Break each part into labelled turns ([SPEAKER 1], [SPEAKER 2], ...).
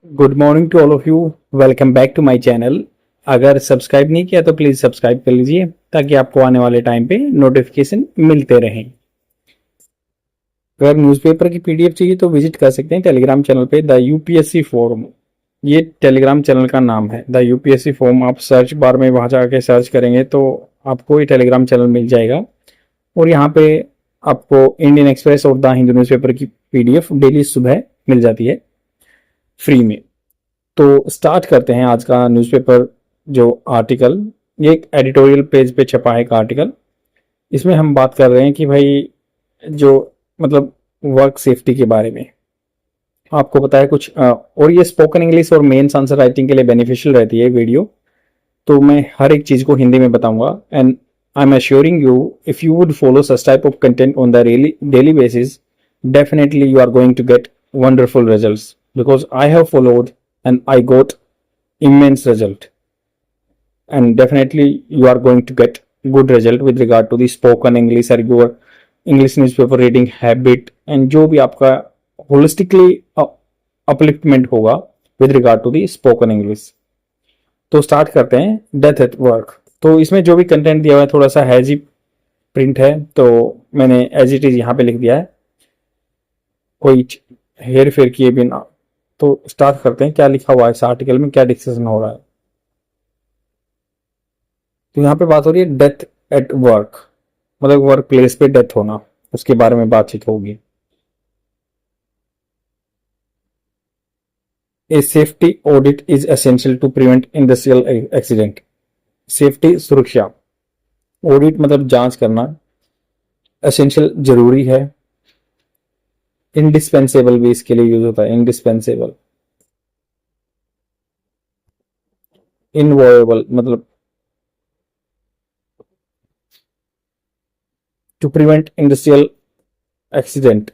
[SPEAKER 1] Good morning to all of you. Welcome back to my channel. अगर subscribe नहीं किया तो प्लीज सब्सक्राइब कर लीजिए ताकि आपको आने वाले टाइम पे नोटिफिकेशन मिलते रहें। अगर न्यूज़पेपर की पीडीएफ चाहिए तो विजिट कर सकते हैं टेलीग्राम चैनल पे द यूपीएससी फोरम। ये टेलीग्राम चैनल का नाम है द यूपीएससी फोरम। आप सर्च बार में वहां जाके सर्च करेंगे तो आपको ये टेलीग्राम चैनल मिल जाएगा और यहाँ पे आपको इंडियन एक्सप्रेस और द हिंदू न्यूज़पेपर की पीडीएफ डेली सुबह मिल जाती है फ्री में। तो स्टार्ट करते हैं आज का न्यूज़पेपर जो आर्टिकल। ये एक एडिटोरियल पेज पे छपा है एक आर्टिकल। इसमें हम बात कर रहे हैं कि भाई जो मतलब वर्क सेफ्टी के बारे में आपको पता है कुछ और ये स्पोकन इंग्लिश और मेंस आंसर राइटिंग के लिए बेनिफिशियल रहती है वीडियो। तो मैं हर एक चीज को हिंदी में बताऊंगा and I am assuring you if you would follow such type of content on the daily basis definitely you are going to get wonderful results because I have followed and I got immense result and definitely you are going to get good result with regard to the spoken English or your English newspaper reading habit and जो भी आपका holistically upliftment होगा with regard to the spoken English। तो start करते हैं death at work. तो इसमें जो भी कंटेंट दिया हुआ है थोड़ा सा हैजी प्रिंट है तो मैंने एज इट इज यहाँ पे लिख दिया है कोई हेर फेर किए बिना। तो स्टार्ट करते हैं क्या लिखा हुआ है इस आर्टिकल में, क्या डिस्कशन हो रहा है। तो यहाँ पे बात हो रही है डेथ एट वर्क, मतलब वर्क प्लेस पे डेथ होना, उसके बारे में बातचीत होगी। A safety audit is essential to prevent industrial accident. Safety सुरक्षा, ऑडिट मतलब जांच करना, एसेंशियल जरूरी है, इंडिस्पेंसेबल भी इसके लिए यूज होता है, इंडिस्पेंसेबल। इनवॉयबल मतलब टू प्रिवेंट इंडस्ट्रियल एक्सीडेंट।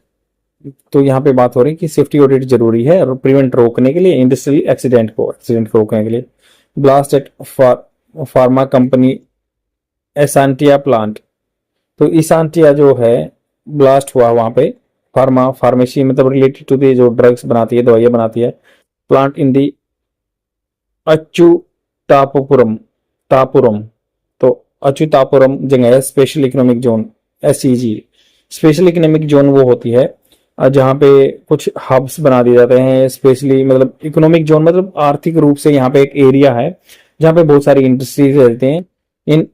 [SPEAKER 1] तो यहाँ पे बात हो रही है कि सेफ्टी ऑडिट जरूरी है और प्रिवेंट रोकने के लिए इंडस्ट्रियल एक्सीडेंट को रोकने के लिए। Blast at pharma company Escientia plant. तो ईसांटिया जो है ब्लास्ट हुआ वहां पे, फार्मेसी मतलब रिलेटेड टू दी जो ड्रग्स बनाती है, दवाइयां बनाती है। प्लांट इन दी अच्युतापुरम तापुरम। तो अच्युतापुरम जगह है special economic zone SEZ. Special economic zone वो होती है जहाँ पे कुछ हब्स बना दिए जाते हैं। स्पेशली मतलब इकोनॉमिक जोन मतलब आर्थिक रूप से यहाँ पे एक एरिया है जहाँ पे बहुत सारी इंडस्ट्रीज रहते हैं। इन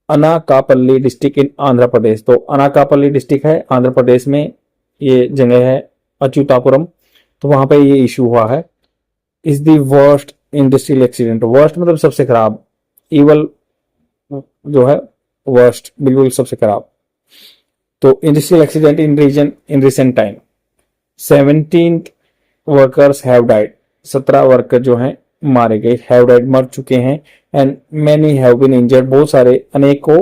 [SPEAKER 1] अनाकापल्ली डिस्ट्रिक्ट इन आंध्र प्रदेश। तो अनाकापल्ली डिस्ट्रिक्ट है आंध्र प्रदेश में, ये जगह है अच्युतापुरम। तो वहां पे ये इशू हुआ है। Is the worst industrial accident. Worst मतलब सबसे खराब, इवल जो है वर्स्ट बिल्कुल सबसे खराब। तो industrial accident in region in recent time 17 workers have died. 17 worker जो हैं मारे गए, हैव डाइड मर चुके हैं। And many have been injured, बहुत सारे अनेक को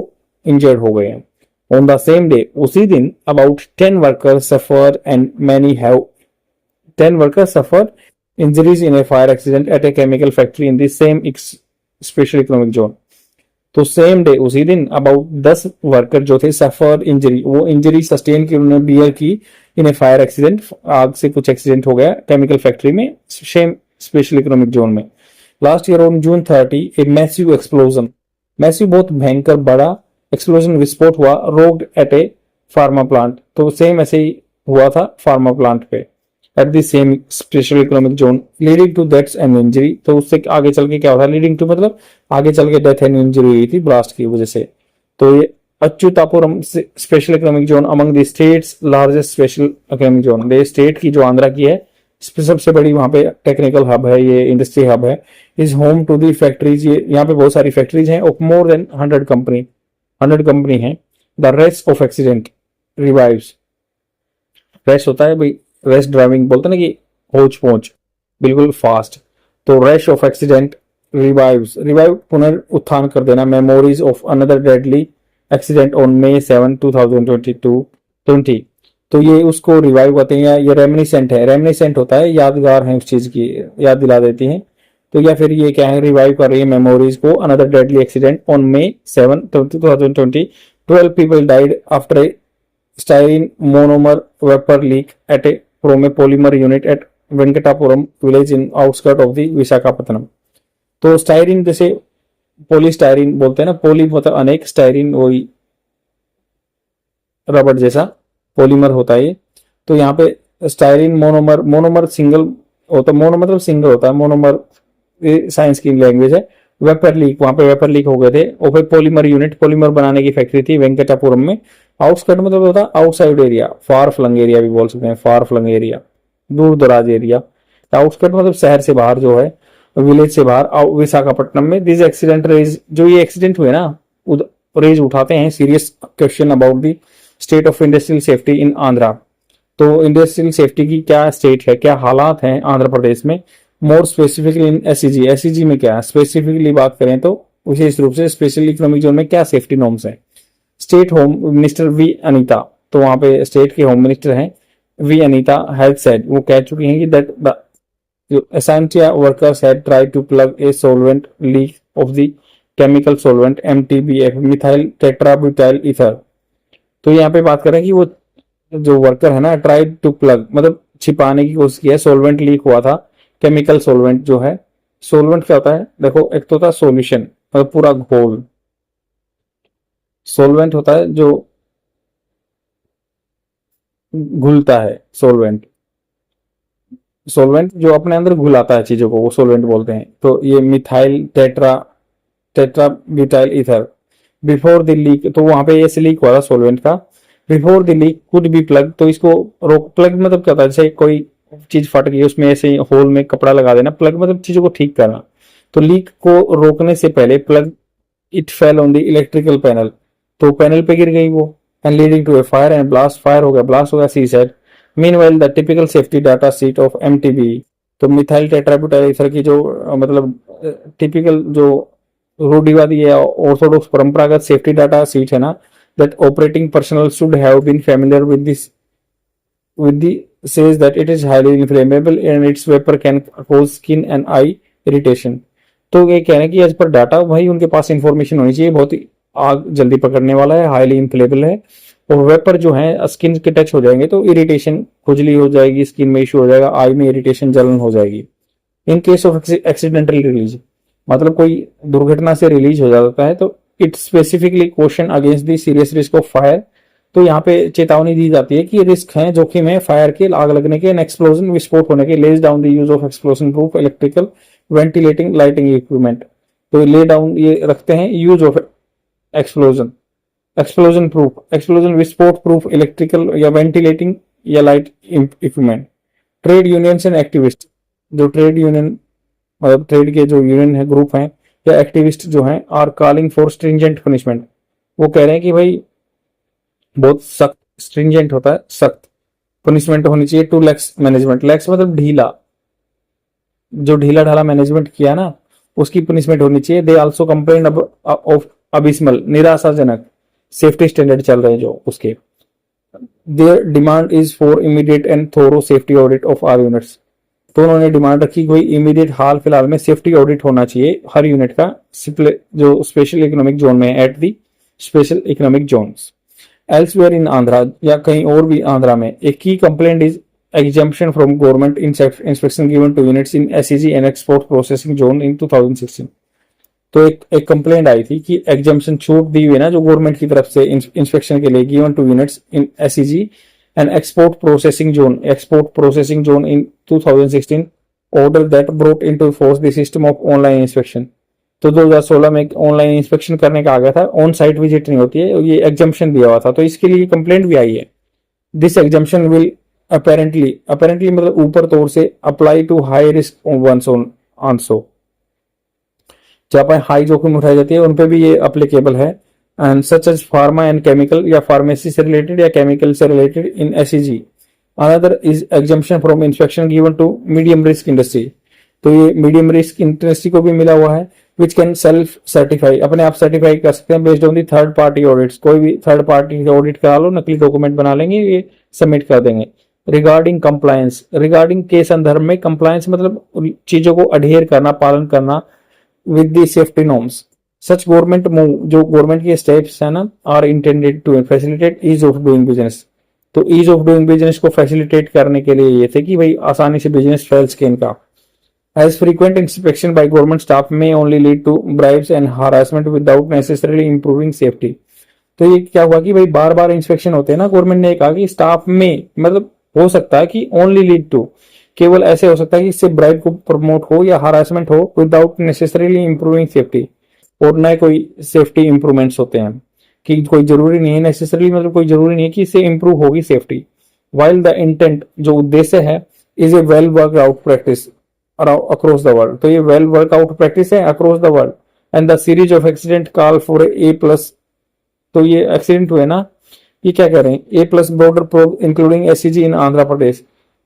[SPEAKER 1] इंजर्ड हो गए हैं। ऑन द सेम डे उसी दिन about 10 workers suffer and many have 10 workers suffer injuries in a fire accident at a chemical factory in the same special economic zone. तो सेम डे उसी दिन अबाउट 10 वर्कर जो थे suffer injury, वो injury sustain की उन्होंने beer की इन a fire accident. आग से कुछ एक्सीडेंट हो गया केमिकल फैक्ट्री में सेम स्पेशल इकोनॉमिक जोन में। Last year on June 30 a massive explosion, massive बहुत भयंकर बड़ा एक्सप्लोजन विस्फोट हुआ rocked at a pharma plant. तो सेम ऐसे ही हुआ था फार्मा प्लांट पे at the same special economic zone leading to deaths and injury. तो उससे आगे चल के क्या होता है, लीडिंग टू मतलब आगे चल के डेथ एंड इंजरी हुई थी ब्लास्ट की वजह से। तो ये Achyutapuram special economic zone among the states largest special economic zone. ये स्टेट की जो आंध्रा की है सबसे बड़ी वहां पे टेक्निकल हब है, ये इंडस्ट्री हब है। Is home to the factories, ये यहाँ पे बहुत सारी फैक्ट्रीज हैं ऑफ मोर देन 100 कंपनी है। The rest of accident revives, rest होता है भाई, रेस्ट ड्राइविंग बोलते ना कि पहुंच पहुंच बिल्कुल फास्ट। तो रेश ऑफ एक्सीडेंट रिवाइव्स, रिवाइव पुनरुत्थान कर देना। Memories of another deadly accident on May 7, 2022। तो ये उसको रिवाइव करते हैं या ये रेमिनिसेंट है, रेमिनिसेंट होता है यादगार है उस चीज की, याद दिला देती हैं। तो या फिर ये क्या है, रिवाइव कर रही है मेमोरीज को। Another deadly accident on May 7, 2020 12 people died after a styrene monomer vapor leak at a from a polymer unit at Venkatapuram village in outskirt of the Visakhapatnam. तो स्टायरीन जैसे पॉलीस्टायरीन बोलते हैं ना, पॉली मतलब अनेक, स्टायरीन वही रबड़ जैसा पॉलीमर होता है ये। तो यहाँ पे स्टायरीन मोनोमर, मोनोमर सिंगल होता है, मोनो मतलब सिंगल होता है, मोनोमर साइंस की लैंग्वेज है। वेपर लीक, वहां पे वेपर लीक हो गए थे, और फिर पॉलीमर यूनिट, पॉलीमर बनाने की फैक्ट्री थी वेंकटापुरम में। आउटस्कर्ट मतलब होता है outside area, far flung area भी बोल सकते हैं, फार फ्लंग एरिया, दूर दराज एरिया। आउटस्कर्ट मतलब शहर से बाहर जो है, विलेज से बाहर, विशाखापट्टनम में। दिस एक्सीडेंट रेज, जो ये एक्सीडेंट हुए ना, रेज उठाते हैं serious question about the state of industrial safety in Andhra. तो इंडस्ट्रियल सेफ्टी की क्या स्टेट है, क्या हालात हैं आंध्र प्रदेश में। More specifically in SEG, SEG में क्या है, स्पेसिफिकली बात करें तो विशेष रूप से स्पेशल इकोनॉमिक जोन में क्या सेफ्टी नॉर्म्स है। State home minister V Anita, तो वहां पे स्टेट के होम मिनिस्टर हैं वी अनीता, हैज सेड, वो कह चुकी हैं कि that the Essentia workers had tried to plug a solvent leak of the chemical solvent MTBF, methyl tetrabutyl ether। तो यहाँ पे बात कर रहे हैं कि वो जो वर्कर है ना, ट्राइड टू प्लग मतलब छिपाने की कोशिश की है, सोलवेंट लीक हुआ था, केमिकल सोलवेंट जो है। सोलवेंट क्या होता है, देखो एक तो होता है सोल्यूशन मतलब पूरा घोल, सोलवेंट होता है जो घुलता है, सोलवेंट, सोलवेंट जो अपने अंदर घुलाता है चीजों को, वो सोलवेंट बोलते हैं। तो ये methyl tetrabutyl ether before the leak, तो वहां पे ऐसे लीक हुआ था सोलवेंट का। Before the leak could be plug, तो इसको रोक, प्लग मतलब क्या होता है, जैसे कोई चीज फट गई उसमें ऐसे होल में कपड़ा लगा देना, प्लग मतलब चीजों को ठीक करना। तो लीक को रोकने से पहले plug, it fell on the electrical panel, तो पैनल पे गिर गई वो, and leading to a fire and blast, fire हो गया, ब्लास्ट हो गया, she said. Meanwhile the typical safety data sheet of MTB, तो मिथाइल टेट्राब्यूटाइल ईथर की जो मतलब टिपिकल जो रूढ़िवादी या ऑर्थोडॉक्स परंपरागत सेफ्टी डाटा शीट है ना, that operating personnel should have been familiar with this, with the says that it is highly inflammable and its vapor can cause skin and eye irritation। तो ये कह रहे हैं कि एज पर डाटा भाई उनके पास इंफॉर्मेशन होनी चाहिए, बहुत ही आग जल्दी पकड़ने वाला है, हाईली इन्फ्लेमेबल है, और वेपर जो है स्किन के टच हो जाएंगे तो इरिटेशन, खुजली हो जाएगी, स्किन में इशू हो जाएगा, आई में इरिटेशन, जलन हो जाएगी। In case of accidental release, मतलब कोई दुर्घटना से रिलीज हो जाता है, तो it specifically question against the serious risk of fire, तो यहाँ पे चेतावनी दी जाती है कि रिस्क है, जोखिम है फायर के, आग लगने के, एंड एक्सप्लोजन, विस्फोट होने के। Lays down the use of explosion proof electrical ventilating lighting equipment, तो ले डाउन ये रखते हैं use of explosion, explosion proof, explosion विस्फोट प्रूफ इलेक्ट्रिकल या वेंटिलेटिंग या light equipment. Trade unions and activist, जो ट्रेड यूनियन मतलब ट्रेड के जो यूनियन है, ग्रुप हैं या एक्टिविस्ट जो हैं, are calling for stringent punishment, वो कह रहे हैं कि भाई बहुत सख्त, स्ट्रिंजेंट होता है सख्त, पनिशमेंट होनी चाहिए टू लैक्स मैनेजमेंट, लैक्स मतलब ढीला, जो ढीला ढाला मैनेजमेंट किया ना उसकी पनिशमेंट होनी चाहिए। They also complain of abysmal, निराशाजनक सेफ्टी स्टैंडर्ड चल रहे हैं जो उसके। Their demand is for immediate and thorough safety audit of our units, तो उन्होंने डिमांड रखी कोई इमीडिएट हाल फिलहाल में सेफ्टी ऑडिट होना चाहिए हर यूनिट का, जो स्पेशल इकोनॉमिक जोन में है, at the special economic zones. Elsewhere in Andhra, या कहीं और भी आंध्रा में, एक की complaint is exemption from government inspection given to units in SEZ and export processing zone in 2016। तो एक कंप्लेंट आई थी कि एग्जम्पशन, छूट दी हुई ना जो गवर्नमेंट की तरफ से इंस्पेक्शन के लिए, given to units in SEZ and export processing zone in 2016, order that brought into force the system of online inspection. तो 2016 में ऑनलाइन इंस्पेक्शन करने का आ गया था, ऑन साइट विजिट नहीं होती है, ये एग्जम्पशन दिया हुआ था, तो इसके लिए कंप्लेंट भी आई है। दिस एग्जम्पशन विल अपेरेंटली मतलब ऊपर तौर से apply to high risk ones on आंसो, जहां पर हाई जोखिम उठाई जाती है उन पे भी ये अप्लीकेबल है। And such as pharma and chemical, या फार्मेसी से रिलेटेड या केमिकल से related in SEZ. Another is exemption from inspection given to medium risk industry, तो ये मीडियम रिस्क इंडस्ट्री को भी मिला हुआ है। विच कैन सेल्फ सर्टिफाई, अपने आप सर्टिफाई कर सकते हैं based on the third party audits, कोई भी थर्ड पार्टी ऑडिट करा लो, नकली डॉक्यूमेंट बना लेंगे, ये सबमिट कर देंगे। रिगार्डिंग कंप्लायंस, रिगार्डिंग के संदर्भ में, कंप्लायंस मतलब चीजों को अडेयर करना, पालन करना with the safety norms. Such government move, जो गवर्नमेंट के स्टेप्स है ना, are intended to facilitate ease of doing business, तो ईज ऑफ डूइंग बिजनेस को फैसिलिटेट करने के लिए ये थे कि भाई आसानी से बिजनेस फैल सके इनका। As frequent inspection by government staff may only lead to bribes and harassment without necessarily improving safety. तो ये क्या हुआ कि भाई बार बार इंस्पेक्शन होते हैं ना, गवर्नमेंट ने कहा कि स्टाफ में मतलब हो सकता है कि ओनली लीड टू, केवल ऐसे हो सकता है कि इससे ब्राइब को प्रमोट हो या हरासमेंट हो विदाउट नेसेसरीली इंप्रूविंग सेफ्टी, और न कोई सेफ्टी इंप्रूवमेंट्स होते हैं कि कोई जरूरी नहीं है नेसेसरली, मतलब कोई जरूरी नहीं है कि इससे इंप्रूव होगी सेफ्टी। वाइल द इंटेंट जो उद्देश्य है is a well work out practice across the world, तो ये वेल वर्क आउट प्रैक्टिस है across the world. And the series of accident call for a plus, तो ये एक्सीडेंट हुए ना, ये क्या कह रहे हैं, a plus border probe including SEZ in Andhra Pradesh.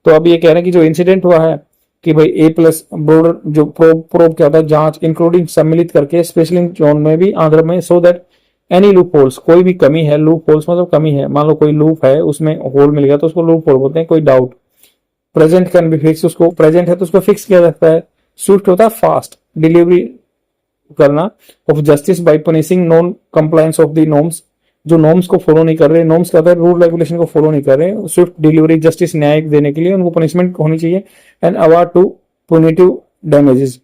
[SPEAKER 1] तो अब ये कह रहे हैं कि जो इंसिडेंट हुआ है कि भाई ए प्लस बॉर्डर जो प्रोब क्या होता है, जांच इंक्लूडिंग सम्मिलित करके स्पेशल जोन में भी आंध्र में, so that any loop holes, कोई भी कमी है, लूप होल्स मतलब कमी है, मान लो कोई लूप है उसमें होल मिल गया तो उसको लूप होल बोलते हैं, कोई doubt present can be fix, उसको प्रेजेंट है तो उसको फिक्स किया जाता है। स्विफ्ट होता है फास्ट डिलीवरी करना of justice by punishing non compliance of the norms, जो नॉर्म्स को फॉलो नहीं कर रहे, नॉर्म्स का रूल रेगुलेशन को फॉलो नहीं कर रहे, स्विफ्ट डिलीवरी जस्टिस न्याय देने के लिए उनको पनिशमेंट होनी चाहिए। And award to punitive damages,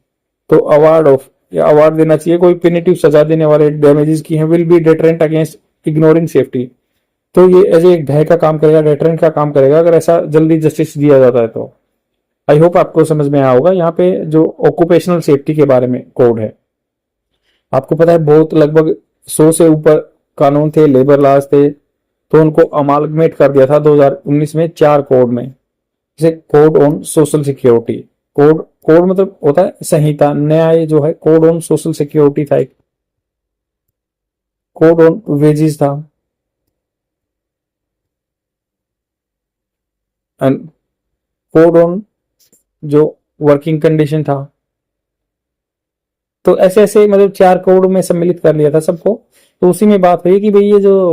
[SPEAKER 1] तो अवार्ड ऑफ या अवार्ड देना चाहिए कोई पिनिटिव सजा देने वाले डैमेजेस की है, will be deterrent against ignoring safety, तो ये एज एक भय का काम करेगा, डेटरेंट का काम करेगा अगर ऐसा जल्दी जस्टिस दिया जाता है तो। आई होप आपको समझ में आया होगा। यहाँ पे जो ऑक्यूपेशनल सेफ्टी के बारे में कोड है, आपको पता है बहुत लगभग 100 से ऊपर कानून थे, लेबर लॉज थे, तो उनको अमालगमेट कर दिया था 2019 में 4 कोड में, जैसे code on social security, code मतलब होता है संहिता, न्याय जो है कोड ऑन सोशल सिक्योरिटी था, एक कोड ऑन वेजेस था, एंड कोड ऑन जो वर्किंग कंडीशन था। तो ऐसे ऐसे मतलब 4 कोड में सम्मिलित कर लिया था सबको। तो उसी में बात हुई कि भाई ये जो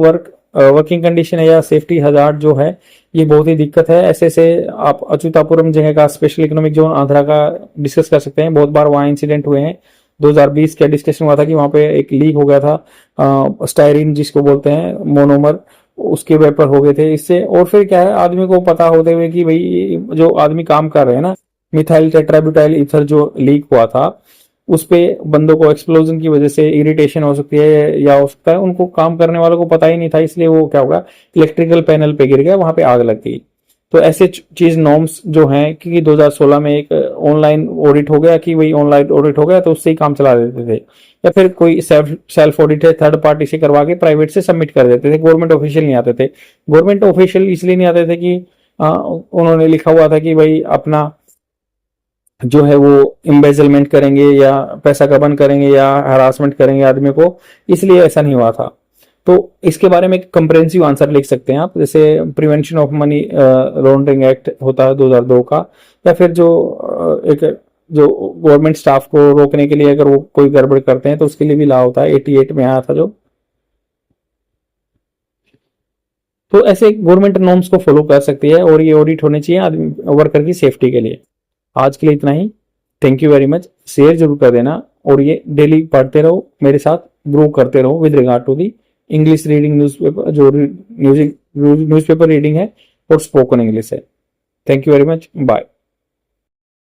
[SPEAKER 1] वर्किंग कंडीशन है या सेफ्टी हजार्ड जो है ये बहुत ही दिक्कत है। ऐसे ऐसे आप अच्युतापुरम जगह का स्पेशल इकोनॉमिक जोन आंध्रा का डिस्कस कर सकते हैं, बहुत बार वहाँ इंसिडेंट हुए हैं। 2020 का डिस्कशन हुआ था कि वहाँ पे एक लीक हो गया था स्टायरीन जिसको बोलते हैं मोनोमर, उसके वेपर हो गए थे इससे। और फिर क्या है, आदमी को पता होते हुए कि भाई जो आदमी काम कर रहे हैं ना, मिथाइल टेट्राब्यूटाइल ईथर जो लीक हुआ था उस पे बंदों को एक्सप्लोजन की वजह से इरिटेशन हो सकती है या हो सकता है उनको काम करने वालों को पता ही नहीं था, इसलिए वो क्या होगा इलेक्ट्रिकल पैनल पे गिर गया, वहां पे आग लग गई। तो ऐसे चीज नॉर्म्स जो हैं, क्योंकि 2016 में एक ऑनलाइन ऑडिट हो गया कि वही ऑनलाइन ऑडिट हो गया तो उससे ही काम चला देते थे, या फिर कोई सेल्फ ऑडिट है थर्ड पार्टी से करवा के प्राइवेट से सबमिट कर देते थे, गवर्नमेंट ऑफिशियल नहीं आते थे। गवर्नमेंट ऑफिशियल इसलिए नहीं आते थे कि उन्होंने लिखा हुआ था कि भाई अपना जो है वो इम्बेजलमेंट करेंगे या पैसा गबन करेंगे या हरासमेंट करेंगे आदमी को, इसलिए ऐसा नहीं हुआ था। तो इसके बारे में कंप्रेहेंसिव आंसर लिख सकते हैं आप, जैसे prevention of money laundering act होता है 2002 का, या फिर जो एक जो गवर्नमेंट स्टाफ को रोकने के लिए अगर वो कोई गड़बड़ करते हैं तो उसके लिए भी लॉ होता है, 88 में आया था जो। तो ऐसे गवर्नमेंट नॉर्म्स को फॉलो कर सकती है और ये ऑडिट होने चाहिए आदमी वर्कर की सेफ्टी के लिए। आज के लिए इतना ही, thank you very much. Share जरूर कर देना और ये डेली पढ़ते रहो, मेरे साथ ग्रो करते रहो with regard to the English reading newspaper, जो न्यूज़पेपर रीडिंग है और स्पोकन इंग्लिश है। Thank you very much, bye.